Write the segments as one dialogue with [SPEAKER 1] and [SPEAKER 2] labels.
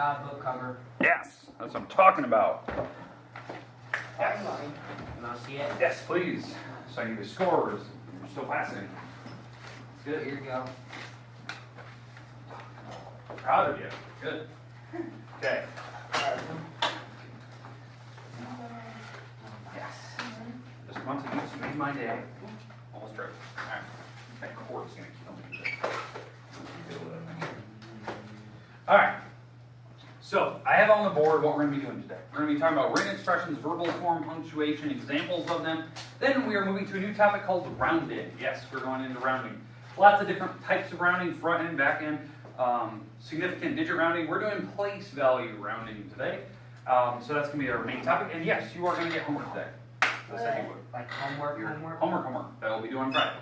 [SPEAKER 1] book cover.
[SPEAKER 2] Yes, that's what I'm talking about.
[SPEAKER 1] Yes. You want to see it?
[SPEAKER 2] Yes, please. So I need the scores. You're still passing. Good.
[SPEAKER 1] Here you go.
[SPEAKER 2] Proud of you. Good. Okay. Yes. Just once again, just made my day. Almost right. All right. That cord's gonna kill me. All right. So I have on the board what we're going to be doing today. We're going to be talking about written expressions, verbal form, punctuation, examples of them. Then we are moving to a new topic called rounding. Yes, we're going into rounding. Lots of different types of rounding, front end, back end, significant digit rounding. We're doing place value rounding today. So that's going to be our main topic. And yes, you are going to get homework today. I said you would.
[SPEAKER 1] Like homework.
[SPEAKER 2] Homework. That will be due on Friday.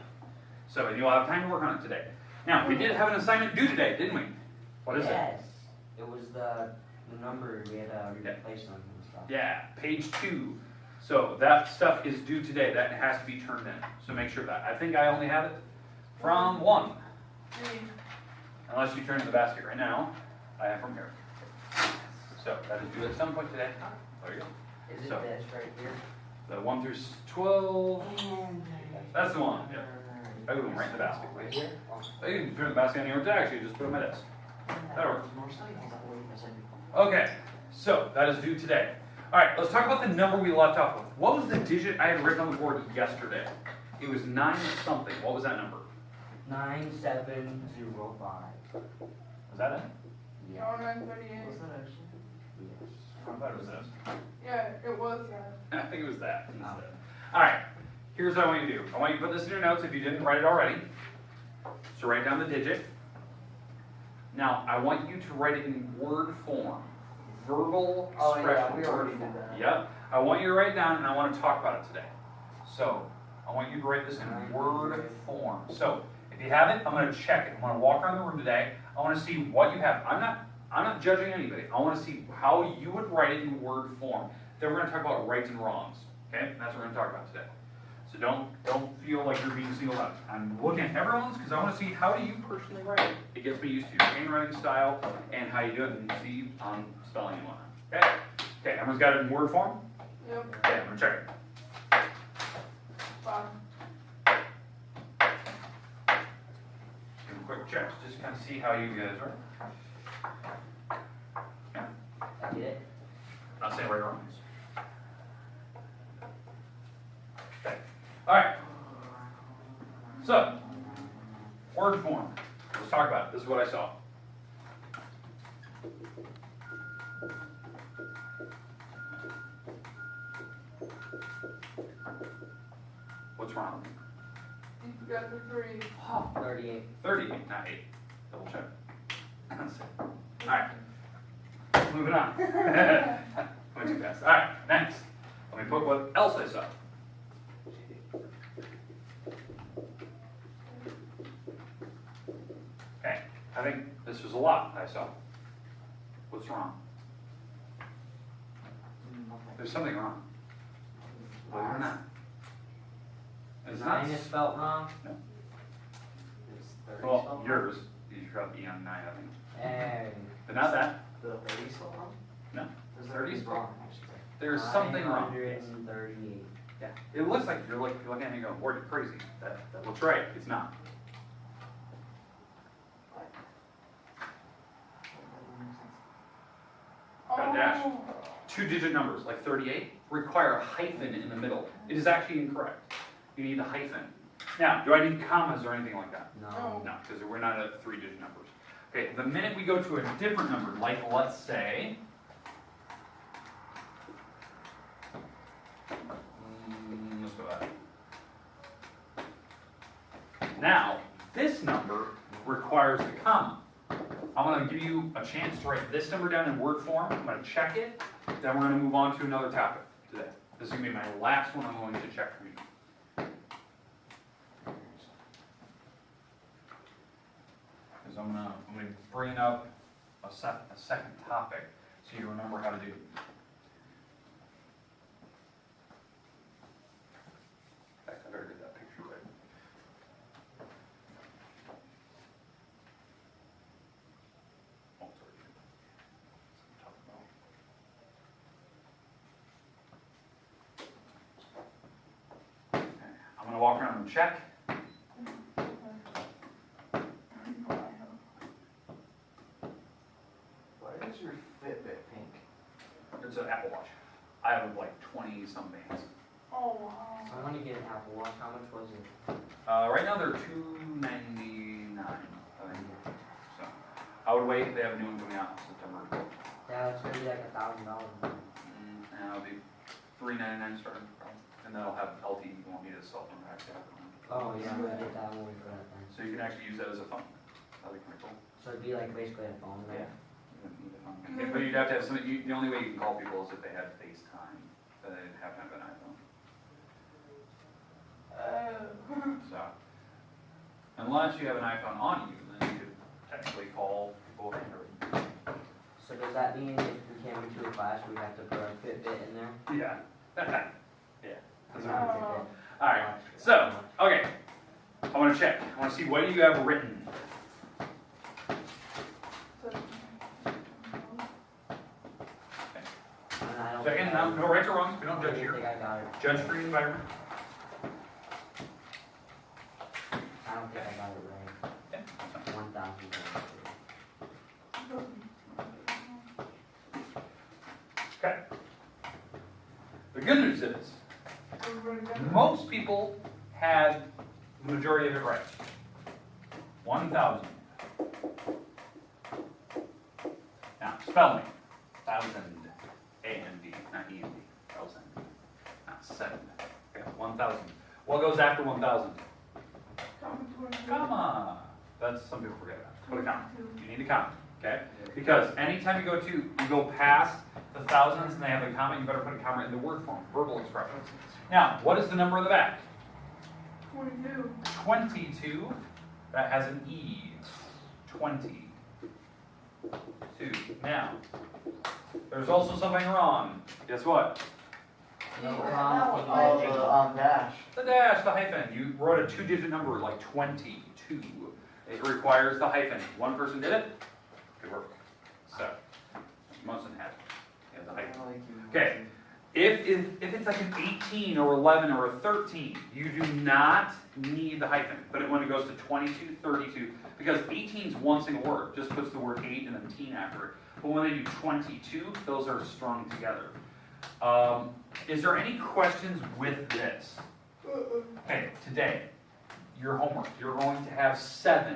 [SPEAKER 2] So you'll have time to work on it today. Now, we did have an assignment due today, didn't we? What is it?
[SPEAKER 1] Yes. It was the number we had to replace them and stuff.
[SPEAKER 2] Yeah, page 2. So that stuff is due today. That has to be turned in. So make sure of that. I think I only have it from 1. Unless you turn it in the basket right now. I have from here. So that is due at some point today. There you go.
[SPEAKER 1] Is it
[SPEAKER 2] So,
[SPEAKER 1] this right here?
[SPEAKER 2] the 1 through 12. That's the one. Yeah. I put them right in the basket,
[SPEAKER 1] Right
[SPEAKER 2] please.
[SPEAKER 1] here?
[SPEAKER 2] You can turn the basket anywhere to actually just put them on my desk. That'll work. Okay, so that is due today. All right, let's talk about the number we left off with. What was the digit I had written on the board yesterday? It was 9 something. What was that number?
[SPEAKER 1] 9705.
[SPEAKER 2] Was that it?
[SPEAKER 1] Yeah.
[SPEAKER 3] No, 938.
[SPEAKER 1] Was that actually? Yes.
[SPEAKER 2] I thought it was this.
[SPEAKER 3] Yeah, it was that.
[SPEAKER 2] I think it was that instead. All right, here's what I want you to do. I want you to put this in your notes if you didn't write it already. So write down the digit. Now, I want you to write it in word form. Verbal expression.
[SPEAKER 1] Oh yeah, we already did that.
[SPEAKER 2] Yep. I want you to write it down and I want to talk about it today. So, I want you to write this in word form. So, if you have it, I'm going to check it. I'm going to walk around the room today. I want to see what you have. I'm not judging anybody. I want to see how you would write it in word form. Then we're going to talk about rights and wrongs. Okay? And that's what we're going to talk about today. So don't feel like you're being singled out. I'm looking at everyone's because I want to see how do you personally write it. It gets me used to your handwriting style and how you do it and see spelling and whatnot. Okay? Okay, everyone's got it in word form?
[SPEAKER 3] Yep.
[SPEAKER 2] Okay, I'm going to check it.
[SPEAKER 3] Fine.
[SPEAKER 2] Give them quick checks, just to kind of see how you guys are. Yeah.
[SPEAKER 1] I get it.
[SPEAKER 2] Not saying right or wrong. Okay. All right. So, word form. Let's talk about it. This is what I saw. What's wrong?
[SPEAKER 3] You got the 3.
[SPEAKER 2] Oh,
[SPEAKER 1] 38.
[SPEAKER 2] 38, not 8. Double check. All right. Moving on. Went too fast. All right, next. Let me put what else I saw. Okay, I think this was a lot I saw. What's wrong? There's something wrong. Believe it or not. It's not.
[SPEAKER 1] 9 is spelled wrong.
[SPEAKER 2] No.
[SPEAKER 1] Is 30
[SPEAKER 2] Well,
[SPEAKER 1] spelled
[SPEAKER 2] yours. You dropped the E on 9, I think.
[SPEAKER 1] wrong? And
[SPEAKER 2] But not that.
[SPEAKER 1] the 30 spelled wrong?
[SPEAKER 2] No.
[SPEAKER 1] The
[SPEAKER 2] 30
[SPEAKER 1] is
[SPEAKER 2] is
[SPEAKER 1] wrong, actually.
[SPEAKER 2] There's something wrong.
[SPEAKER 1] 938.
[SPEAKER 2] Yeah. It looks like you're looking at me going, boy, you're crazy. That looks right. It's not. Got a dash.
[SPEAKER 3] Oh.
[SPEAKER 2] 2-digit numbers, like 38, require a hyphen in the middle. It is actually incorrect. You need a hyphen. Now, do I need commas or anything like that?
[SPEAKER 1] No.
[SPEAKER 2] No, because we're not at 3-digit numbers. Okay, the minute we go to a different number, like let's say, let's go ahead. Now, this number requires the comma. I'm going to give you a chance to write this number down in word form. I'm going to check it. Then we're going to move on to another topic today. This is going to be my last one I'm going to check for you. Because I'm going to bring up a second topic so you remember how to do it. In fact, I better get that picture right. Oh, sorry. check.
[SPEAKER 4] Why is your Fitbit pink?
[SPEAKER 2] It's an Apple Watch. I have like 20 some bands.
[SPEAKER 3] Oh, wow.
[SPEAKER 1] I want to get an Apple Watch. How much was it?
[SPEAKER 2] Right now they're $299. I think. So I would wait. They have a new one coming out September 12th.
[SPEAKER 1] Yeah, it's gonna be like $1,000.
[SPEAKER 2] And it'll be $399 starting, probably. And that'll have LTE. You won't need a cell phone back there.
[SPEAKER 1] Oh yeah, I'm gonna get that one for that then.
[SPEAKER 2] So you can actually use that as a phone. That'd be pretty cool.
[SPEAKER 1] So it'd be like basically a phone
[SPEAKER 2] Yeah.
[SPEAKER 1] there.
[SPEAKER 2] You wouldn't need a phone. Yeah, but you'd have to have some. The only way you can call people is if they had FaceTime. But they'd have to have an iPhone. So unless you have an iPhone on you, then you could technically call people with Android.
[SPEAKER 1] So does that mean if we came into a class, we have to put our Fitbit in there?
[SPEAKER 2] Yeah. Yeah. That's what I'm thinking.
[SPEAKER 3] Oh.
[SPEAKER 2] All right. So, okay. I want to check. I want to see what do you have written.
[SPEAKER 1] And I don't
[SPEAKER 2] Check in.
[SPEAKER 1] think
[SPEAKER 2] No rights or wrongs. We don't
[SPEAKER 1] I
[SPEAKER 2] judge
[SPEAKER 1] don't
[SPEAKER 2] here.
[SPEAKER 1] think I got it.
[SPEAKER 2] Judge-free environment.
[SPEAKER 1] I don't think I got it right.
[SPEAKER 2] Yeah. that's fine.
[SPEAKER 1] 1,000.
[SPEAKER 2] Okay. The good news is most people had the majority of it right. 1,000. Now, spelling. 1,000. A-N-D, not E-N-D. 1,000. Not 7. Okay, 1,000. What goes after 1,000? Comma. That's, some people forget that. Put a comma. You need a comma, okay? Because anytime you go past the thousands and they have a comma, you better put a comma in the word form, verbal expressions. Now, what is the number in the back?
[SPEAKER 3] 22.
[SPEAKER 2] 22. That has an E. 20. 2. Now, there's also something wrong. Guess what?
[SPEAKER 1] No
[SPEAKER 3] Yeah,
[SPEAKER 1] problem.
[SPEAKER 4] Oh, the dash.
[SPEAKER 2] The dash, the hyphen. You wrote a 2-digit number like 22. It requires the hyphen. One person did it. Good work. So, Munson had it. He had the hyphen. Okay. If it's like an 18 or 11 or a 13, you do not need the hyphen. But when it goes to 22, 32, because 18 is one single word, just puts the word 8 and then teen after it. But when they do 22, those are strung together. Is there any questions with this? Okay, today, your homework, you're going to have seven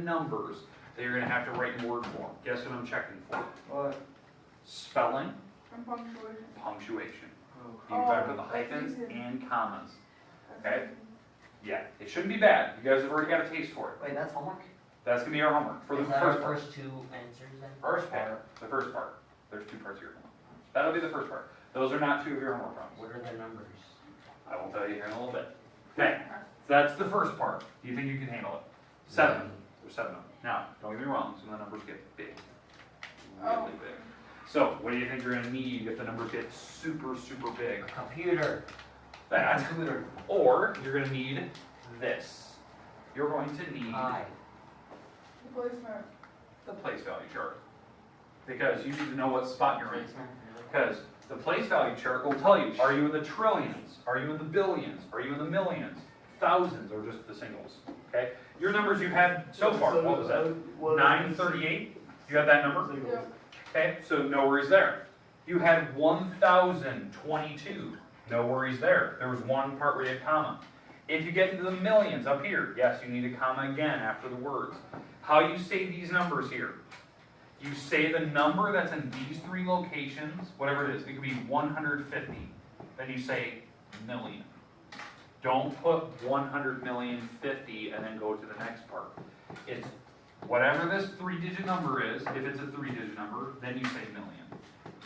[SPEAKER 2] numbers that you're going to have to write in word form. Guess what I'm checking for?
[SPEAKER 4] What?
[SPEAKER 2] Spelling,
[SPEAKER 3] And punctuation.
[SPEAKER 2] punctuation.
[SPEAKER 4] Oh.
[SPEAKER 2] You better put the
[SPEAKER 3] Oh,
[SPEAKER 2] hyphens
[SPEAKER 3] that's easy.
[SPEAKER 2] and commas. Okay. Yeah, it shouldn't be bad. You guys have already got a taste for it.
[SPEAKER 1] Wait, that's homework?
[SPEAKER 2] That's going to be our homework for the
[SPEAKER 1] Is that our
[SPEAKER 2] first part.
[SPEAKER 1] first two answers then?
[SPEAKER 2] First part. The first part. There's two parts of your homework. That'll be the first part. Those are not two of your homework problems.
[SPEAKER 1] What are the numbers?
[SPEAKER 2] I will tell you here in a little bit. Okay, so that's the first part. Do you think you can handle it? 7. There's 7 of them. Now, don't get me wrong, some of the numbers get big. Really big. So, what do you think you're going to need if the numbers get super, super big?
[SPEAKER 1] Computer.
[SPEAKER 2] That. Or, you're going to need this. You're going to need
[SPEAKER 1] I.
[SPEAKER 3] Replacement.
[SPEAKER 2] the place value chart. Because you need to know what spot you're in. Because the place value chart will tell you, are you in the trillions? Are you in the billions? Are you in the millions? Thousands, or just the singles? Okay? Your numbers you've had so far, what was that? 938? You have that number?
[SPEAKER 3] Yeah.
[SPEAKER 2] Okay, so no worries there. You had 1,022. No worries there. There was one part where you had comma. If you get into the millions up here, yes, you need a comma again after the words. How you say these numbers here? You say the number that's in these 3 locations, whatever it is. It could be 150. Then you say million. Don't put 100,000,050 and then go to the next part. It's whatever this 3-digit number is. If it's a 3-digit number, then you say million.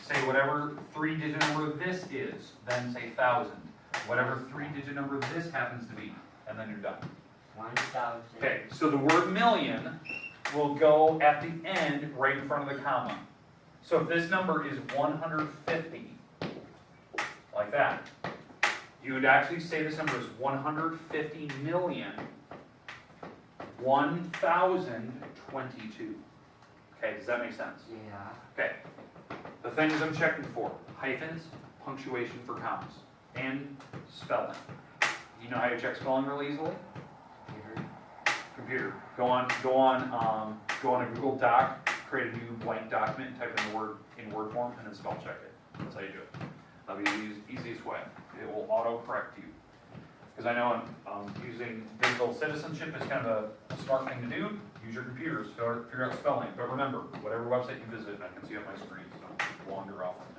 [SPEAKER 2] Say whatever 3-digit number this is, then say thousand. Whatever 3-digit number this happens to be, and then you're done.
[SPEAKER 1] 1,000.
[SPEAKER 2] Okay, so the word million will go at the end right in front of the comma. So if this number is 150, like that, you would actually say this number is 150,000,1022. Okay, does that make sense?
[SPEAKER 1] Yeah.
[SPEAKER 2] Okay. The things I'm checking for: hyphens, punctuation for commas, and spelling. You know how you check spelling really easily?
[SPEAKER 1] Computer.
[SPEAKER 2] Computer. Go on a Google Doc, create a new blank document, and type in the word in Word form, and then spell check it. That's how you do it. That'll be the easiest way. It will auto-correct you. Because I know using digital citizenship is kind of a smart thing to do. Use your computers to figure out spelling. But remember, whatever website you visit, I can see on my screen, so wander off from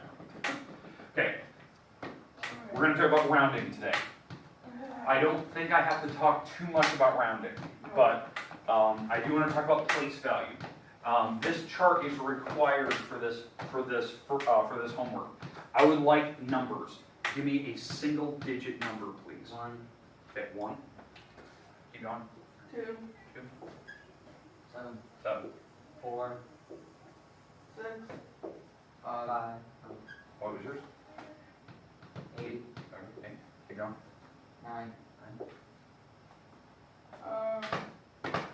[SPEAKER 2] there. Okay, we're going to talk about rounding today. I don't think I have to talk too much about rounding, but I do want to talk about place value. This chart is required for this homework. I would like numbers. Give me a single-digit number, please.
[SPEAKER 1] 1,
[SPEAKER 2] Okay, 1. Keep going.
[SPEAKER 3] 2,
[SPEAKER 2] 2,
[SPEAKER 1] 7,
[SPEAKER 2] 7.
[SPEAKER 1] 4,
[SPEAKER 3] 6,
[SPEAKER 1] 5,
[SPEAKER 2] What was yours?
[SPEAKER 1] 8,
[SPEAKER 2] Okay, keep going.
[SPEAKER 1] 9,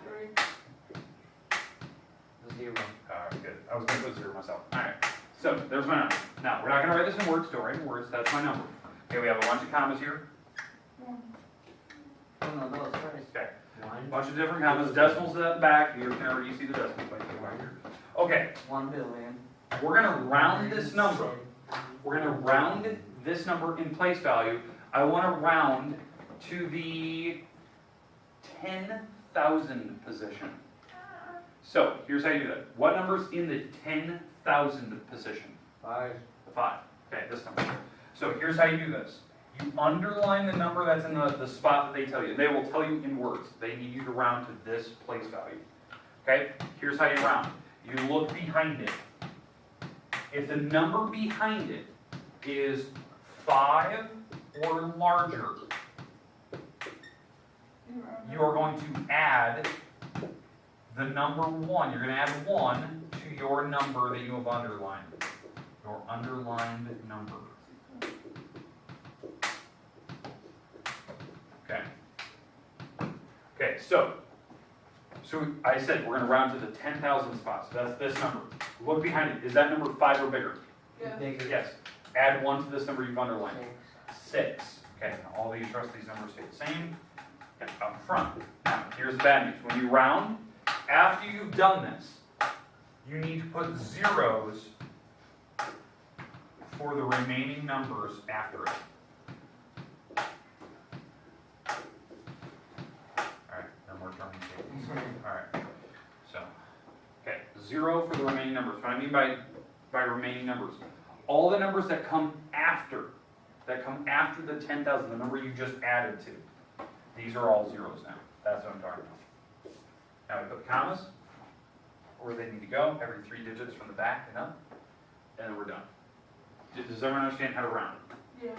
[SPEAKER 3] 3,
[SPEAKER 1] 0.
[SPEAKER 2] Good. I was going to put 0 myself. All right. So there's my number. Now we're not going to write this in words. Don't write in words. That's my number. Okay. We have a bunch of commas here.
[SPEAKER 3] 1,
[SPEAKER 1] Oh, no, no, sorry.
[SPEAKER 2] Okay. A
[SPEAKER 1] 1,
[SPEAKER 2] bunch of different commas. Decimals at the back. You can already see the decimals right there. Okay.
[SPEAKER 1] 1 billion.
[SPEAKER 2] We're going to round this number. We're going to round this number in place value. I want to round to the 10,000 position. So here's how you do that. What number's in the 10,000 position?
[SPEAKER 1] 5.
[SPEAKER 2] The 5. Okay, this number. So here's how you do this. You underline the number that's in the spot that they tell you. They will tell you in words. They need you to round to this place value. Okay? Here's how you round. You look behind it. If the number behind it is 5 or larger, you are going to add the number 1. You're going to add 1 to your number that you have underlined. Your underlined number. Okay. Okay, so I said we're going to round to the 10,000 spot. So that's this number. Look behind it. Is that number 5 or bigger?
[SPEAKER 3] yes,
[SPEAKER 1] Bigger.
[SPEAKER 2] Yes. Add 1 to this number you've underlined.
[SPEAKER 1] 6.
[SPEAKER 2] 6. Okay, now all these trust these numbers stay the same. Okay, up front. Now, here's the bad news. When you round, after you've done this, you need to put zeros for the remaining numbers after it. Alright, no more turning tables. Alright, so, okay, 0 for the remaining numbers. What I mean by remaining numbers, all the numbers that come after the 10,000, the number you just added to, these are all zeros now. That's what I'm talking about. Now we put the commas where they need to go, every 3 digits from the back and up, and then we're done. Does everyone understand how to round?
[SPEAKER 3] yes,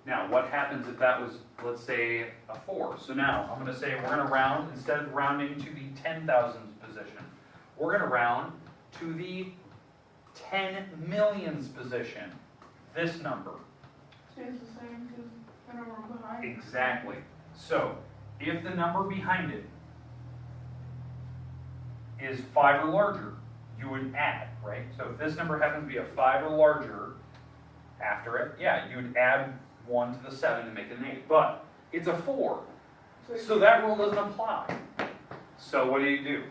[SPEAKER 2] Now, what happens if that was, let's say, a 4? So now, I'm going to say we're going to round, instead of rounding to the 10,000th position, we're going to round to the 10 millionths position, this number.
[SPEAKER 3] stays the same because the number behind.
[SPEAKER 2] Exactly. So, if the number behind it is 5 or larger, you would add, right? So if this number happens to be a 5 or larger after it, yeah, you would add 1 to the 7 to make it an 8. But it's a 4, so that rule doesn't apply. So what do?
[SPEAKER 3] You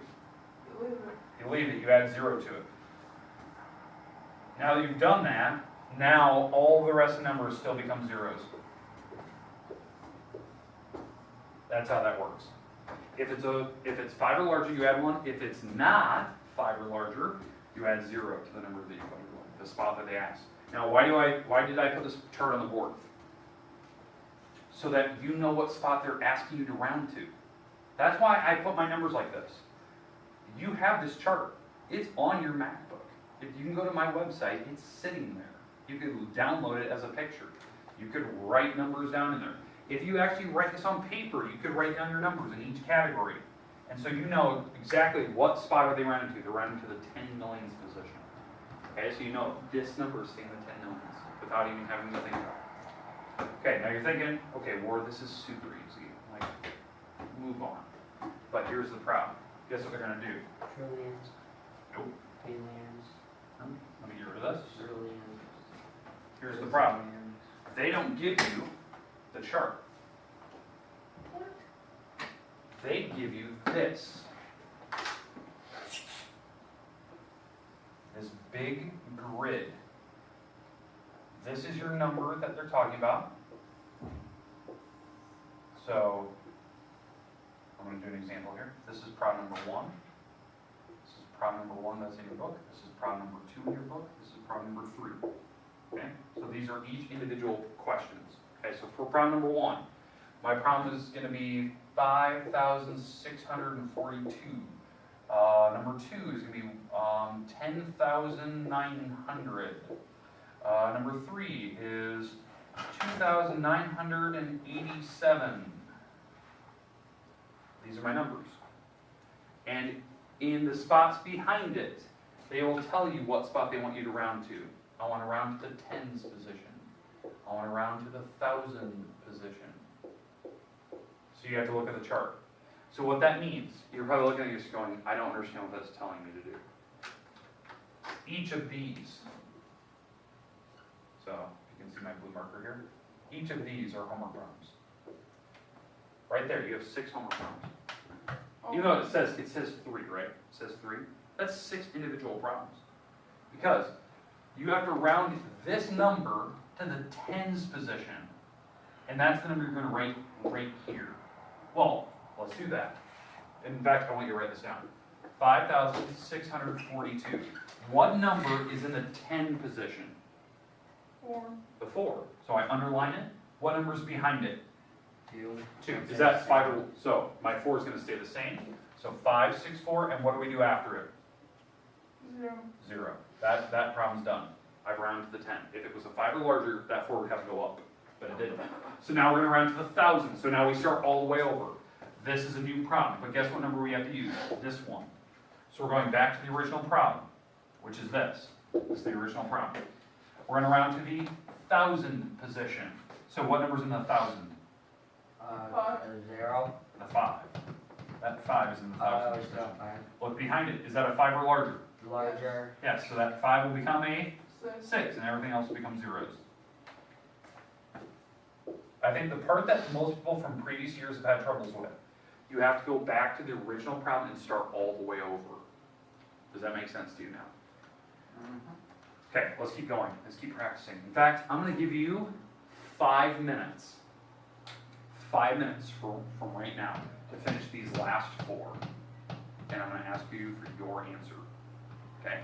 [SPEAKER 3] leave it.
[SPEAKER 2] You leave it, you add 0 to it. Now that you've done that, now all the rest of the numbers still become zeros. That's how that works. If it's 5 or larger, you add 1. If it's not 5 or larger, you add 0 to the number that you underlined, the spot that they asked. Now, why did I put this chart on the board? So that you know what spot they're asking you to round to. That's why I put my numbers like this. You have this chart. It's on your MacBook. If you can go to my website, it's sitting there. You could download it as a picture. You could write numbers down in there. If you actually write this on paper, you could write down your numbers in each category. And so you know exactly what spot are they rounding to. They're rounding to the 10 millionths position. Okay, so you know this number is staying in the 10 millionths without even having to think about it. Okay, now you're thinking, okay, Ward, this is super easy. Like, move on. But here's the problem. Guess what they're going to do?
[SPEAKER 1] Trillions.
[SPEAKER 2] Nope.
[SPEAKER 1] Billions.
[SPEAKER 2] Let me get rid of this.
[SPEAKER 1] Trillions.
[SPEAKER 2] Here's the problem. They don't give you the chart. they give you this. This big grid. This is your number that they're talking about. So, I'm going to do an example here. This is problem number 1. This is problem number 1 that's in your book. This is problem number 2 in your book. This is problem number 3. Okay? So these are each individual questions. Okay, so for problem number 1, my problem is going to be 5,642. Number 2 is going to be 10,900. Number 3 is 2,987. These are my numbers. And in the spots behind it, they will tell you what spot they want you to round to. I want to round to the tens position. I want to round to the thousand position. So you have to look at the chart. So what that means, you're probably looking at this going, I don't understand what that's telling me to do. Each of these, so you can see my blue marker here, each of these are homework problems. Right there, you have 6 homework problems. Even though it says 3, right? It says 3. That's 6 individual problems. Because you have to round this number to the tens position. And that's the number you're going to write right here. Well, let's do that. In fact, I want you to write this down. 5,642. What number is in the 10 position?
[SPEAKER 3] 4.
[SPEAKER 2] The 4. So I underline it. What number is behind it?
[SPEAKER 1] 2.
[SPEAKER 2] 2. Is that 5 or so? My 4 is going to stay the same. So 5, 6, 4, and what do we do after it?
[SPEAKER 3] 0.
[SPEAKER 2] 0. That problem's done. I've rounded to the 10. If it was a 5 or larger, that 4 would have to go up. But it didn't. So now we're going to round to the 1,000. So now we start all the way over. This is a new problem. But guess what number we have to use? This one. So we're going back to the original problem, which is this. This is the original problem. We're going to round to the 1,000 position. So what number's in the 1,000?
[SPEAKER 1] 0.
[SPEAKER 2] The 5. That 5 is in the 1,000
[SPEAKER 1] It's
[SPEAKER 2] position.
[SPEAKER 1] not 5.
[SPEAKER 2] Look behind it. Is that a 5 or larger?
[SPEAKER 1] Larger.
[SPEAKER 2] Yes, so that 5 will become a
[SPEAKER 3] 6.
[SPEAKER 2] 6, and everything else will become zeros. I think the part that most people from previous years have had troubles with, you have to go back to the original problem and start all the way over. Does that make sense to you now? Okay, let's keep going. Let's keep practicing. In fact, I'm going to give you 5 minutes. 5 minutes from right now to finish these last 4. And I'm going to ask you for your answer. Okay?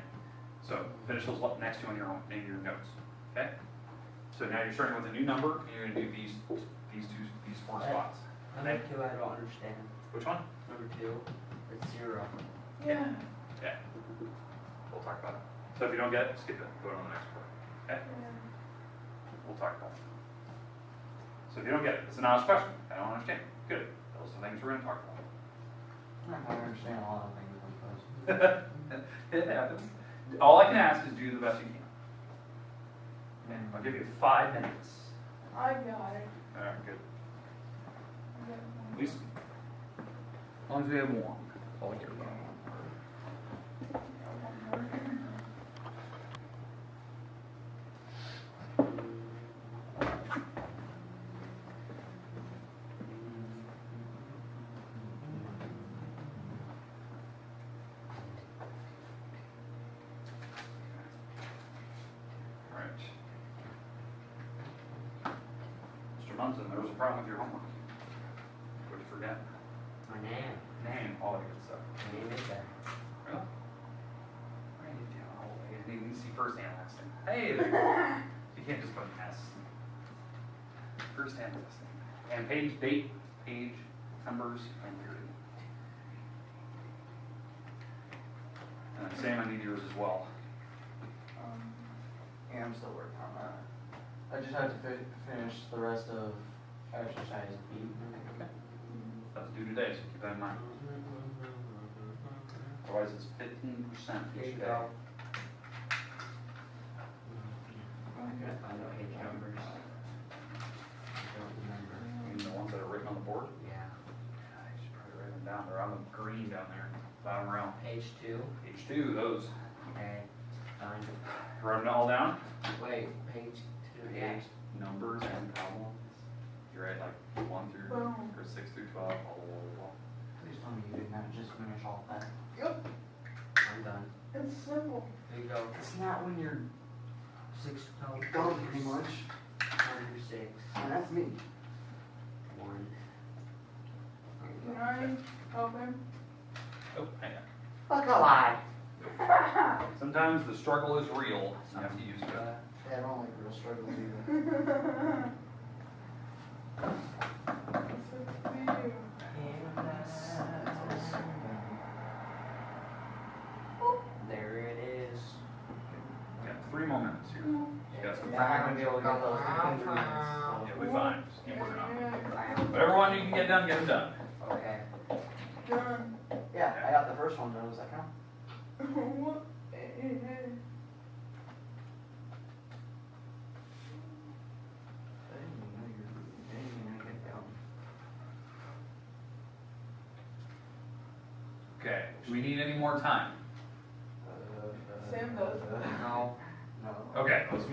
[SPEAKER 2] So finish those next 2 in your notes. Okay? So now you're starting with a new number, and you're going to do these 4 spots.
[SPEAKER 1] Number 2, I don't understand.
[SPEAKER 2] Which one?
[SPEAKER 1] Number 2, it's 0.
[SPEAKER 3] Yeah.
[SPEAKER 2] Yeah. We'll talk about it. So if you don't get it, skip it. Go on the next part. Okay? We'll talk about it. So if you don't get it, it's an honest question. I don't understand. Good. Those are the things we're going to talk about.
[SPEAKER 4] I don't understand a lot of things like this.
[SPEAKER 2] It happens. All I can ask is do the best you can. Okay? I'll give you 5 minutes.
[SPEAKER 3] I got it.
[SPEAKER 2] All right, good.
[SPEAKER 3] I got it.
[SPEAKER 2] At least, as long as we have 1. That's all I care about. Alright. Mr. Munson, there was a problem with your homework. What'd you forget?
[SPEAKER 1] My name.
[SPEAKER 2] Name, all that good stuff.
[SPEAKER 1] My name is there.
[SPEAKER 2] Really? Why did you do all the way? You didn't even see first and last name. Hey, there you go. You can't just put an S. First and last name. And page, date, page, numbers, and period. And then Sam, I need yours as well.
[SPEAKER 4] Yeah, I'm still working on that. I just have to finish the rest of exercise B.
[SPEAKER 2] Okay. That's due today, so keep that in mind. Otherwise, it's 15%
[SPEAKER 1] Here
[SPEAKER 2] each
[SPEAKER 1] you
[SPEAKER 2] day.
[SPEAKER 1] go. I'm gonna find out page numbers. I don't remember.
[SPEAKER 2] You mean the ones that are written on the board?
[SPEAKER 1] Yeah.
[SPEAKER 2] I should probably write them down. They're on the green down there, bottom row.
[SPEAKER 1] Page 2.
[SPEAKER 2] Page 2, those.
[SPEAKER 1] Okay. Fine.
[SPEAKER 2] Write them all down.
[SPEAKER 1] Wait, page 2. Yeah.
[SPEAKER 2] Page, numbers, and problems. You write like 1 through,
[SPEAKER 3] Boom.
[SPEAKER 2] or 6 through 12, blah, blah, blah, blah.
[SPEAKER 1] Please tell me you did not just finish all that.
[SPEAKER 3] Yep,
[SPEAKER 1] I'm done.
[SPEAKER 3] it's simple.
[SPEAKER 1] There you go. It's not when you're 6
[SPEAKER 4] Done pretty much.
[SPEAKER 1] or you're 6.
[SPEAKER 4] And that's me.
[SPEAKER 1] 1.
[SPEAKER 3] Can I help him?
[SPEAKER 2] Oh, hang on.
[SPEAKER 1] Fuck a lie.
[SPEAKER 2] Sometimes the struggle is real, you have to use it.
[SPEAKER 4] Yeah, I don't like real struggles either.
[SPEAKER 1] There it is.
[SPEAKER 2] Got 3 more minutes here. You got some
[SPEAKER 4] I'm not gonna be able to get those within 3 minutes.
[SPEAKER 2] You'll be fine, just keep working on it.
[SPEAKER 3] Yeah,
[SPEAKER 2] Whatever one you can get done, get them done.
[SPEAKER 1] Okay.
[SPEAKER 3] done.
[SPEAKER 4] Yeah, I got the first one done, does that count?
[SPEAKER 3] What?
[SPEAKER 1] I didn't even know you get down.
[SPEAKER 2] Okay, do we need any more time?
[SPEAKER 3] Sam does.
[SPEAKER 1] No.
[SPEAKER 4] No.
[SPEAKER 2] Okay, let's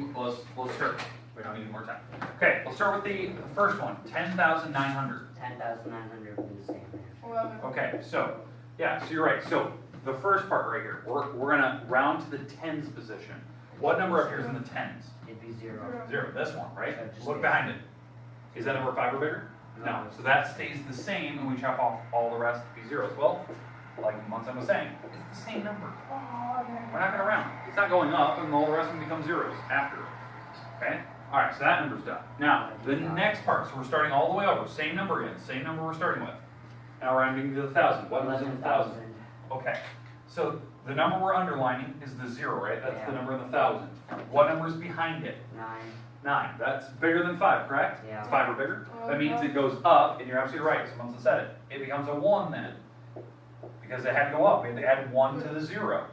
[SPEAKER 2] start. We don't need any more time. Okay, we'll start with the first one, 10,900.
[SPEAKER 1] 10,900 would be the same there.
[SPEAKER 3] 11.
[SPEAKER 2] Okay, so, yeah, so you're right. So the first part right here, we're gonna round to the tens position. What number up here is in the tens?
[SPEAKER 1] It'd be 0.
[SPEAKER 2] 0, this one, right?
[SPEAKER 1] So it just
[SPEAKER 2] Look
[SPEAKER 1] stays-
[SPEAKER 2] behind it. Is that number 5 or bigger? No, so that stays the same and we chop off all the rest to be zeros. Well, like Monson was saying, it's the same number.
[SPEAKER 3] Oh,
[SPEAKER 2] We're not gonna round. It's not going up and all the rest of them become zeros after. Okay? Alright, so that number's done. Now, the next part, so we're starting all the way over. Same number again, same number we're starting with. Now we're rounding to the 1,000. What number's in the 1,000? Okay, so the number we're underlining is the 0, right? That's the
[SPEAKER 1] Yeah.
[SPEAKER 2] number in the 1,000. What number is behind it?
[SPEAKER 1] 9.
[SPEAKER 2] 9. That's bigger than 5, correct?
[SPEAKER 1] Yeah.
[SPEAKER 2] It's 5 or bigger? That means it goes up, and you're absolutely right, someone said it. It becomes a 1 then. Because it had to go up, we had to add 1 to the 0.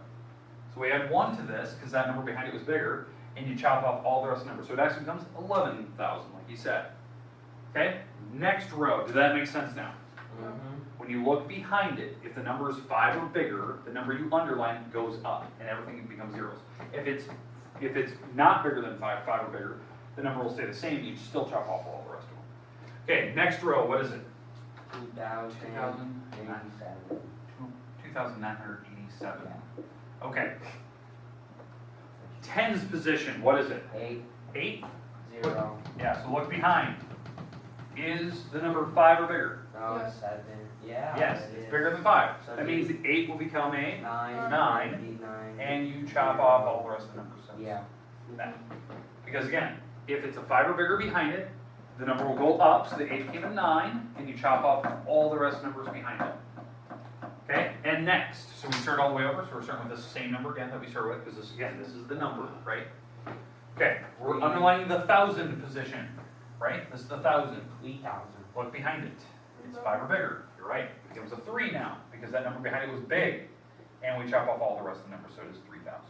[SPEAKER 2] So we add 1 to this, because that number behind it was bigger, and you chop off all the rest of the numbers. So it actually becomes 11,000, like you said. Okay? Next row, does that make sense now?
[SPEAKER 1] Mm-hmm.
[SPEAKER 2] When you look behind it, if the number is 5 or bigger, the number you underline goes up, and everything becomes zeros. If it's not bigger than 5 or bigger, the number will stay the same, you still chop off all the rest of them. Okay, next row, what is it?
[SPEAKER 1] 2,087.
[SPEAKER 2] 2,987. Okay. Tens position, what is it?
[SPEAKER 1] 8.
[SPEAKER 2] 8?
[SPEAKER 1] 0.
[SPEAKER 2] Yeah, so look behind. Is the number 5 or bigger?
[SPEAKER 1] No,
[SPEAKER 3] Yes.
[SPEAKER 1] 7. Yeah.
[SPEAKER 2] Yes,
[SPEAKER 1] it
[SPEAKER 2] it's
[SPEAKER 1] is.
[SPEAKER 2] bigger than 5.
[SPEAKER 1] So
[SPEAKER 2] That means the 8 will become a
[SPEAKER 1] 9.
[SPEAKER 2] 9,
[SPEAKER 1] 9.
[SPEAKER 2] and you chop off all the rest of the numbers. So
[SPEAKER 1] Yeah.
[SPEAKER 2] that. Because again, if it's a 5 or bigger behind it, the number will go up, so the 8 became a 9, and you chop off all the rest of the numbers behind it. Okay, and next, so we start all the way over, so we're starting with the same number again that we started with, because this, again, this is the number, right? Okay, we're underlining the 1,000 position, right? This is the 1,000.
[SPEAKER 1] 3,000.
[SPEAKER 2] Look behind it. It's 5 or bigger. You're right. It becomes a 3 now, because that number behind it was big. And we chop off all the rest of the numbers, so it is 3,000.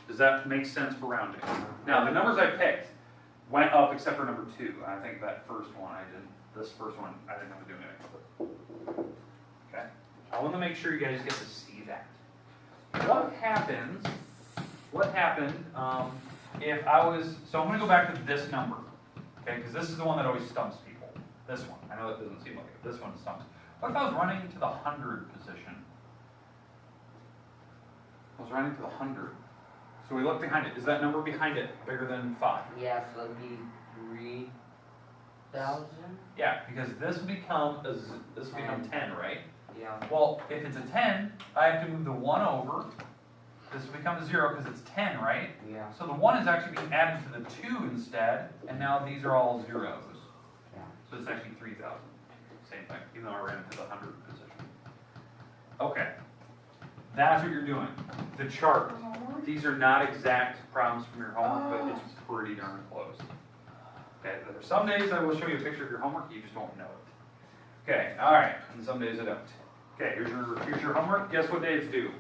[SPEAKER 2] Does that make sense for rounding? Now, the numbers I picked went up except for number 2. I think that first one, this first one, I didn't have to do anything with it. Okay? I want to make sure you guys get to see that. What happened if I was, so I'm going to go back to this number, okay, because this is the one that always stumps people. This one, I know that doesn't seem like it, this one stumps. What if I was running to the 100 position? I was running to the 100. So we look behind it, is that number behind it bigger than 5?
[SPEAKER 1] Yeah, so that'd be 3,000.
[SPEAKER 2] Yeah, because this will become, this will become 10, right?
[SPEAKER 1] Yeah.
[SPEAKER 2] Well, if it's a 10, I have to move the 1 over. This will become a 0 because it's 10, right?
[SPEAKER 1] Yeah.
[SPEAKER 2] So the 1 is actually being added to the 2 instead, and now these are all zeros.
[SPEAKER 1] Yeah.
[SPEAKER 2] So it's actually 3,000. Same thing, even though I ran into the 100 position. Okay. That's what you're doing. The chart. These are not exact problems from your homework, but it's pretty darn close. Okay, there are some days I will show you a picture of your homework, you just won't know it. Okay, alright, and some days I don't. Okay, here's your homework. Guess what day it's due?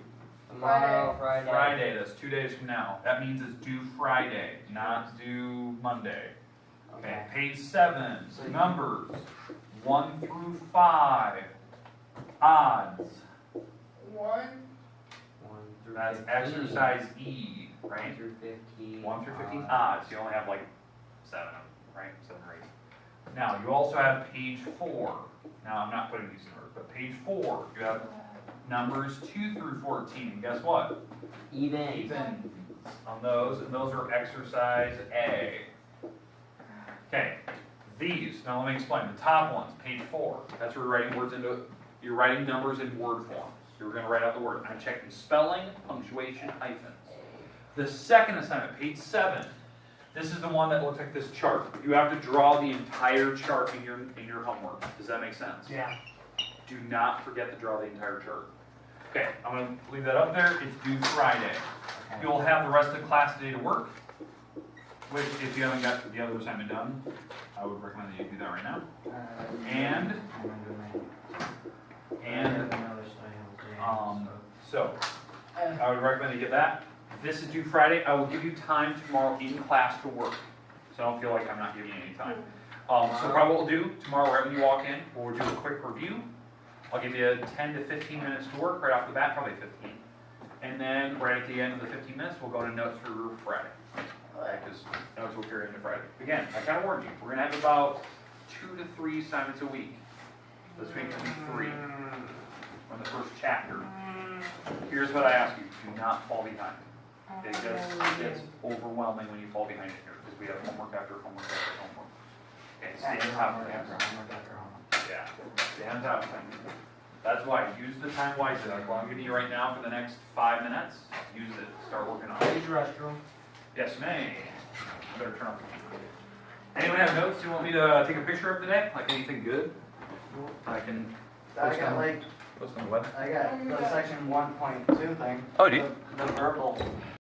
[SPEAKER 1] Tomorrow, Friday.
[SPEAKER 2] Friday, that's 2 days from now. That means it's due Friday, not due Monday. Okay, page 7, numbers, 1 through 5, odds.
[SPEAKER 3] 1.
[SPEAKER 1] 1 through
[SPEAKER 2] That's
[SPEAKER 1] 15.
[SPEAKER 2] exercise E,
[SPEAKER 1] 1
[SPEAKER 2] right?
[SPEAKER 1] through 15.
[SPEAKER 2] 1 through 15 odds, you only have like 7 of them, right? 7 or 8. Now, you also have page 4. Now, I'm not putting these numbers, but page 4, you have numbers 2 through 14. And guess what?
[SPEAKER 1] Even.
[SPEAKER 2] On those, and those are exercise A. Okay, these, now let me explain. The top ones, page 4, that's where you're writing words into, you're writing numbers in word form. You're gonna write out the word. I'm checking spelling, punctuation, hyphens. The second assignment, page 7, this is the one that looks like this chart. You have to draw the entire chart in your homework. Does that make sense?
[SPEAKER 1] Yeah.
[SPEAKER 2] Do not forget to draw the entire chart. Okay, I'm gonna leave that up there. It's due Friday. You'll have the rest of the class today to work, which if you haven't got the other assignment done, I would recommend that you do that right now. And so, I would recommend you get that. This is due Friday. I will give you time tomorrow in class to work. So I don't feel like I'm not giving you any time. So probably what we'll do tomorrow, right when you walk in, we'll do a quick review. I'll give you 10 to 15 minutes to work right off the bat, probably 15. And then right at the end of the 15 minutes, we'll go to notes for Friday. Because notes will carry into Friday. Again, I kind of warned you, we're going to have about 2 to 3 assignments a week. This week will be 3 on the first chapter. Here's what I ask you, do not fall behind. It just gets overwhelming when you fall behind it here, because we have homework after homework after homework. Okay, stay on top of things. Yeah, stay on top of things. That's why, use the time wisely, like what I'm giving you right now for the next 5 minutes, use it, start working on it.
[SPEAKER 1] restroom.
[SPEAKER 2] Yes, ma'am. I better turn off the camera. Anyone have notes you want me to take a picture of today? Like anything good? I can
[SPEAKER 4] I got like,
[SPEAKER 2] post on the web.
[SPEAKER 4] I got the section 1.2 thing.
[SPEAKER 2] Oh, do you?
[SPEAKER 4] The verbal